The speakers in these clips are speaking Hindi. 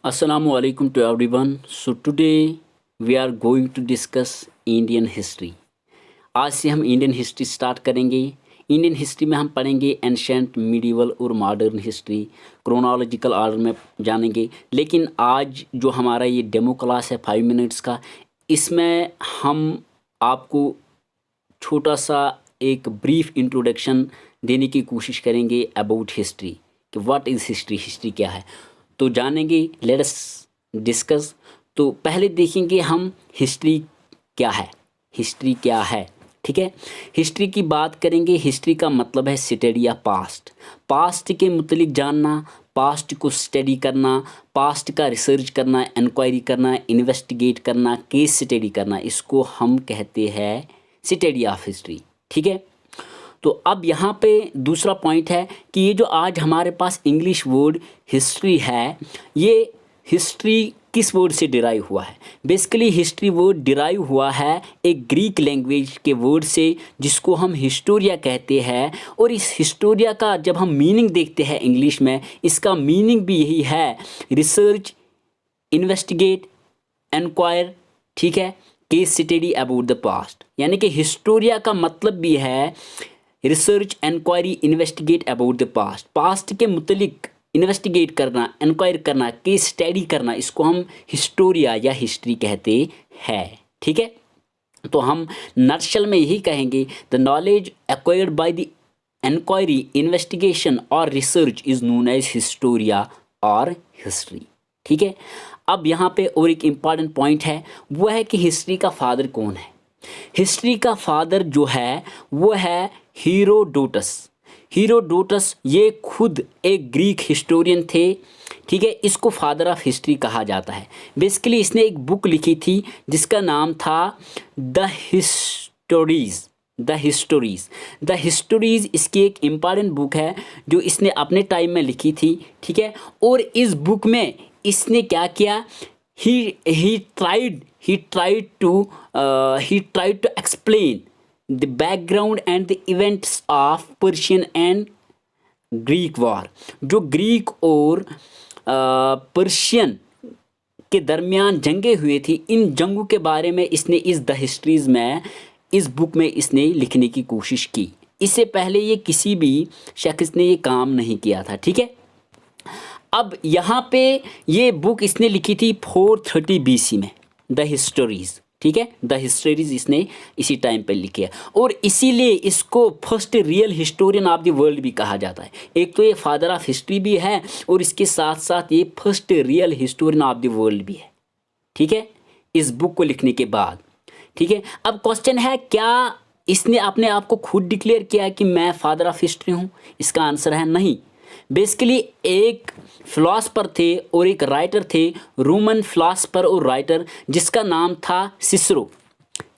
Assalamu alaikum to everyone. So today we are going to discuss Indian history. आज से हम इंडियन हिस्ट्री स्टार्ट करेंगे। इंडियन हिस्ट्री में हम पढ़ेंगे एंशेंट, मिडीवल और मॉडर्न हिस्ट्री, क्रोनोलॉजिकल ऑर्डर में जानेंगे। लेकिन आज जो हमारा ये डेमो क्लास है 5 मिनट्स का, इसमें हम आपको छोटा सा एक ब्रीफ इंट्रोडक्शन देने की कोशिश करेंगे अबाउट हिस्ट्री कि व्हाट इज़ हिस्ट्री, हिस्ट्री क्या है। तो जानेंगे, लेट अस डिस्कस। तो पहले देखेंगे हम हिस्ट्री क्या है, हिस्ट्री क्या है। ठीक है, हिस्ट्री की बात करेंगे। हिस्ट्री का मतलब है स्टडी या पास्ट, पास्ट के मुतलिक जानना, पास्ट को स्टडी करना, पास्ट का रिसर्च करना, इंक्वायरी करना, इन्वेस्टिगेट करना, केस स्टडी करना, इसको हम कहते हैं स्टडी ऑफ हिस्ट्री। ठीक है, तो अब यहाँ पे दूसरा पॉइंट है कि ये जो आज हमारे पास इंग्लिश वर्ड हिस्ट्री है, ये हिस्ट्री किस वर्ड से डिराइव हुआ है। बेसिकली हिस्ट्री वर्ड डिराइव हुआ है एक ग्रीक लैंग्वेज के वर्ड से जिसको हम हिस्टोरिया कहते हैं। और इस हिस्टोरिया का जब हम मीनिंग देखते हैं इंग्लिश में, इसका मीनिंग भी यही है, रिसर्च, इन्वेस्टिगेट, इंक्वायर, ठीक है, case study about the past. यानी कि हिस्टोरिया का मतलब भी है research, inquiry, investigate about the past, past के मुतलिक इन्वेस्टिगेट करना, इंक्वायर करना, केस स्टडी करना, इसको हम हिस्टोरिया या हिस्ट्री कहते हैं। ठीक है, तो हम नटशल में यही कहेंगे, the knowledge acquired by the inquiry, investigation और research is known as historia और हिस्ट्री। ठीक है, अब यहाँ पे और एक इम्पॉर्टेंट पॉइंट है, वो है कि हिस्ट्री का फादर कौन है। हिस्ट्री का फादर जो है वो है हीरोडोटस। हीरोडोटस ये खुद एक ग्रीक हिस्टोरियन थे। ठीक है, इसको फादर ऑफ हिस्ट्री कहा जाता है। बेसिकली इसने एक बुक लिखी थी जिसका नाम था द हिस्टोरीज। द हिस्टोरीज इसकी एक इम्पॉर्टेंट बुक है जो इसने अपने टाइम में लिखी थी। ठीक है, और इस बुक में इसने क्या किया, he tried to explain the background and the events of Persian and Greek war। जो ग्रीक और पर्शियन के दरमियान जंगें हुई थी, इन जंगों के बारे में इसने इस द हिस्ट्रीज़ में, इस बुक में इसने लिखने की कोशिश की। इससे पहले ये किसी भी शख्स ने ये काम नहीं किया था। ठीक है, अब यहाँ पे ये बुक इसने लिखी थी 430 BC में, द हिस्टोरीज़। ठीक है, द हिस्टोरीज़ इसने इसी टाइम पे लिखी है और इसीलिए इसको first real historian of the world भी कहा जाता है। एक तो ये फादर ऑफ हिस्ट्री भी है और इसके साथ साथ ये first real historian of the world भी है। ठीक है, इस बुक को लिखने के बाद। ठीक है, अब क्वेश्चन है, क्या इसने अपने आप को खुद डिक्लेयर किया कि मैं फादर ऑफ हिस्ट्री हूँ? इसका आंसर है नहीं। बेसिकली एक फिलॉसफर थे और एक राइटर थे, रोमन फिलॉसफर और राइटर, जिसका नाम था सिसरो।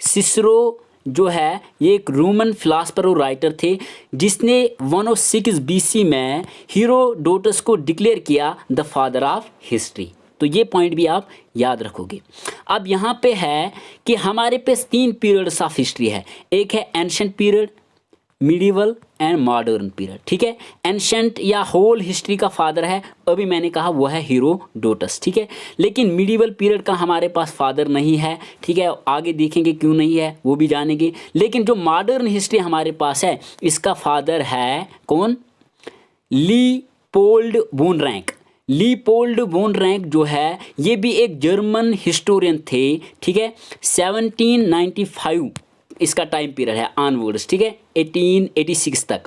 सिसरो जो है ये एक रोमन फिलॉसफर और राइटर थे जिसने 106 BC में हीरोडोटस को डिक्लेयर किया द फादर ऑफ हिस्ट्री। तो ये पॉइंट भी आप याद रखोगे। अब यहाँ पे है कि हमारे पास 3 पीरियड्स ऑफ हिस्ट्री है। एक है ancient period, medieval and modern period. ठीक है, एंशिएंट या होल हिस्ट्री का फादर है, अभी मैंने कहा वो है हीरोडोटस। ठीक है, लेकिन मिडीवल पीरियड का हमारे पास फादर नहीं है। ठीक है, आगे देखेंगे क्यों नहीं है, वो भी जानेंगे। लेकिन जो मॉडर्न हिस्ट्री हमारे पास है, इसका फादर है कौन? लीपोल्ड वोन रैंक। लीपोल्ड वोन रैंक जो है ये भी एक जर्मन हिस्टोरियन थे। ठीक है, 1795 इसका टाइम पीरियड है ऑनवर्ड्स। ठीक है, 1886 तक।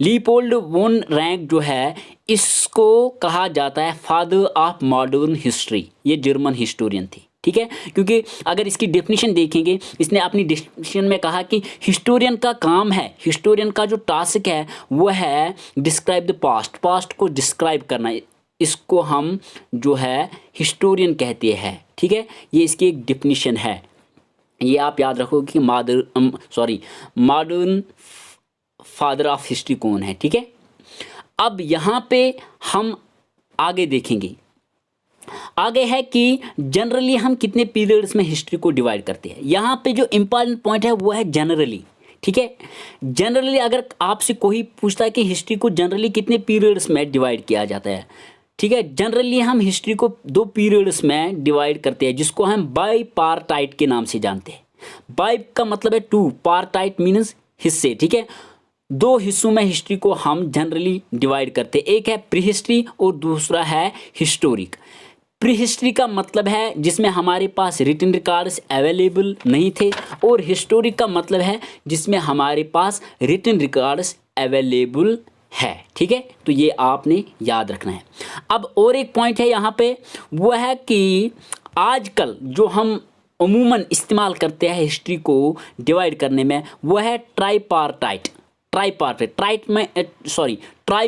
लीपोल्ड वोन रैंक जो है इसको कहा जाता है फादर ऑफ मॉडर्न हिस्ट्री। ये जर्मन हिस्टोरियन थी। ठीक है, क्योंकि अगर इसकी डेफिनेशन देखेंगे, इसने अपनी डेफिनेशन में कहा कि हिस्टोरियन का काम है, हिस्टोरियन का जो टास्क है वो है डिस्क्राइब द पास्ट, पास्ट को डिस्क्राइब करना। इसको हम जो है हिस्टोरियन कहते हैं। ठीक है, ये इसकी एक डेफिनेशन है, ये आप याद रखोगे कि मॉडर्न फादर ऑफ हिस्ट्री कौन है। ठीक है, अब यहाँ पे हम आगे देखेंगे। आगे है कि जनरली हम कितने पीरियड्स में हिस्ट्री को डिवाइड करते हैं। यहाँ पे जो इम्पॉर्टेंट पॉइंट है वो है जनरली। ठीक है, जनरली अगर आपसे कोई पूछता है कि हिस्ट्री को जनरली कितने पीरियड्स में डिवाइड किया जाता है, ठीक है। जनरली हम हिस्ट्री को 2 पीरियड्स में डिवाइड करते हैं, जिसको हम बाईपार्टाइट के नाम से जानते हैं। बाई का मतलब है 2, पार्टाइट मीन्स हिस्से, ठीक है। 2 हिस्सों में हिस्ट्री को हम जनरली डिवाइड करते हैं, एक है प्री हिस्ट्री और दूसरा है हिस्टोरिक। प्री हिस्ट्री का मतलब है जिसमें हमारे पास रिटन रिकॉर्ड्स अवेलेबल नहीं थे, और हिस्टोरिक का मतलब है जिसमें हमारे पास रिटन रिकॉर्ड्स अवेलेबल है, ठीक है। तो ये आपने याद रखना है। अब और एक पॉइंट है यहाँ पे, वो है कि आजकल जो हम अमूमन इस्तेमाल करते हैं हिस्ट्री को डिवाइड करने में, वो है tripartite. Try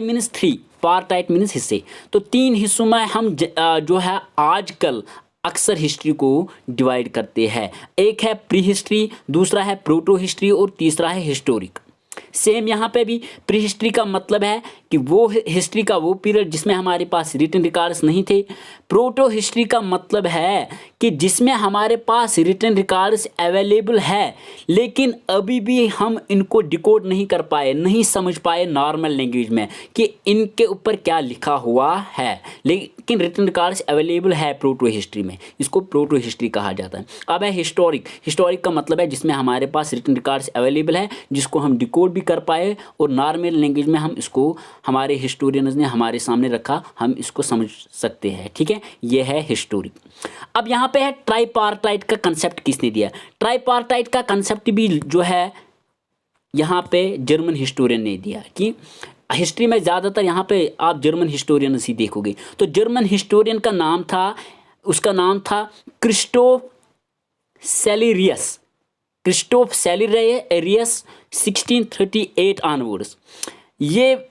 means 3, partite means हिस्से। तो 3 हिस्सों में हम जो है आजकल अक्सर हिस्ट्री को डिवाइड करते हैं। एक है प्री हिस्ट्री, दूसरा है प्रोटो हिस्ट्री और तीसरा है हिस्टोरिक। सेम यहाँ पे भी प्री हिस्ट्री का मतलब है कि वो हिस्ट्री का वो पीरियड जिसमें हमारे पास रिटन रिकॉर्ड्स नहीं थे। प्रोटो हिस्ट्री का मतलब है कि जिसमें हमारे पास रिटन रिकॉर्ड्स अवेलेबल है, लेकिन अभी भी हम इनको डिकोड नहीं कर पाए, नहीं समझ पाए नॉर्मल लैंग्वेज में कि इनके ऊपर क्या लिखा हुआ है, लेकिन रिटन रिकॉर्ड्स अवेलेबल है प्रोटो हिस्ट्री में। इसको प्रोटो हिस्ट्री कहा जाता है। अब है हिस्टोरिक का मतलब है जिसमें हमारे पास रिटन रिकॉर्ड्स अवेलेबल है, जिसको हम डिकोड भी कर पाए और नॉर्मल लैंग्वेज में हम इसको, हमारे हिस्टोरियंस ने हमारे सामने रखा, हम इसको समझ सकते हैं, ठीक है। यह है हिस्टोरिक। अब यहाँ पे है ट्राईपार्टाइट का कंसेप्ट किसने दिया। ट्राईपार्टाइट का कंसेप्ट भी जो है यहाँ पे जर्मन हिस्टोरियन ने दिया, कि हिस्ट्री में ज़्यादातर यहाँ पे आप जर्मन हिस्टोरियन ही देखोगे। तो जर्मन हिस्टोरियन का नाम था, उसका नाम था क्रिस्टोफ सेलेरियस। 1638 ऑनवर्ड्स। ये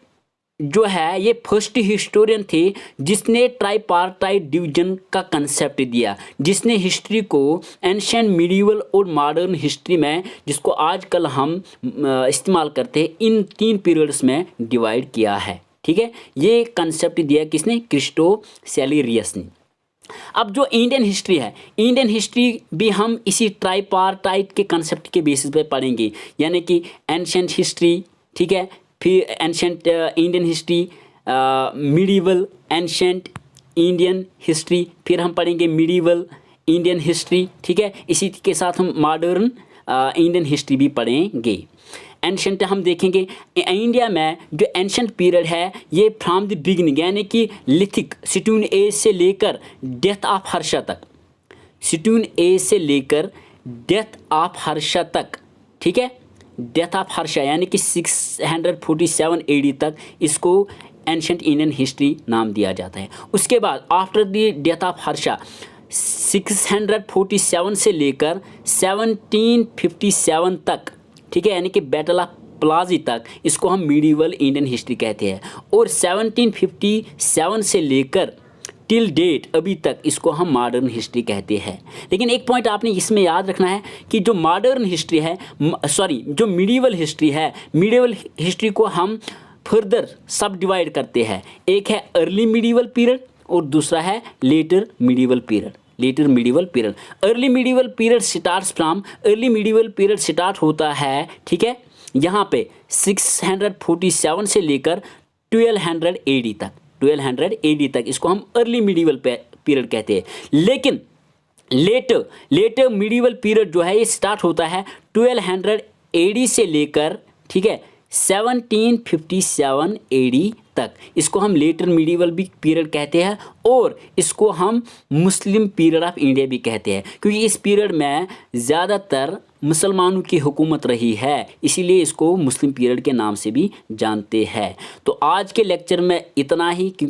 जो है ये फर्स्ट हिस्टोरियन थे जिसने ट्राईपार्टाइट डिवीजन का कंसेप्ट दिया, जिसने हिस्ट्री को एंशिएंट, मिडिवल और मॉडर्न हिस्ट्री में, जिसको आजकल हम इस्तेमाल करते हैं, इन 3 पीरियड्स में डिवाइड किया है, ठीक है। ये कंसेप्ट दिया किसने? क्रिस्टोफ सेलेरियस ने। अब जो इंडियन हिस्ट्री है, इंडियन हिस्ट्री भी हम इसी ट्राईपार्टाइट के कंसेप्ट के बेसिस पे पढ़ेंगे, यानी कि एंशिएंट हिस्ट्री, ठीक है, फिर ancient Indian history, medieval ancient Indian history, फिर हम पढ़ेंगे मिडिवल इंडियन हिस्ट्री, ठीक है। इसी के साथ हम मॉडर्न इंडियन हिस्ट्री भी पढ़ेंगे। एंशिएंट हम देखेंगे इंडिया में जो एंशिएंट पीरियड है ये फ्रॉम द बिगिनिंग, यानी कि लिथिक स्टोन एज से लेकर डेथ ऑफ हर्षा तक, स्टोन एज से लेकर डेथ ऑफ हर्षा तक, ठीक है। डेथ ऑफ हर्षा यानी कि 647 AD तक इसको एंशिएंट इंडियन हिस्ट्री नाम दिया जाता है। उसके बाद after the death of Harsha 647 से लेकर 1757 तक, ठीक है, यानी कि बैटल ऑफ प्लाजी तक, इसको हम मिडिवल इंडियन हिस्ट्री कहते हैं। और 1757 से लेकर टिल डेट अभी तक इसको हम मॉडर्न हिस्ट्री कहते हैं। लेकिन एक पॉइंट आपने इसमें याद रखना है कि जो मॉडर्न हिस्ट्री है, जो मिडिवल हिस्ट्री है, मिडिवल हिस्ट्री को हम फर्दर सब डिवाइड करते हैं। एक है अर्ली मिडिवल पीरियड और दूसरा है later medieval period. Early medieval period start होता है, ठीक है, यहाँ पे 647 से लेकर 1200 AD तक इसको हम अर्ली मिडिवल पीरियड कहते हैं। लेकिन लेटर मिडिवल पीरियड जो है ये स्टार्ट होता है 1200 AD से लेकर, ठीक है, 1757 AD तक, इसको हम लेटर मिडिवल भी पीरियड कहते हैं और इसको हम मुस्लिम पीरियड ऑफ इंडिया भी कहते हैं, क्योंकि इस पीरियड में ज़्यादातर मुसलमानों की हुकूमत रही है, इसीलिए इसको मुस्लिम पीरियड के नाम से भी जानते हैं। तो आज के लेक्चर में इतना ही।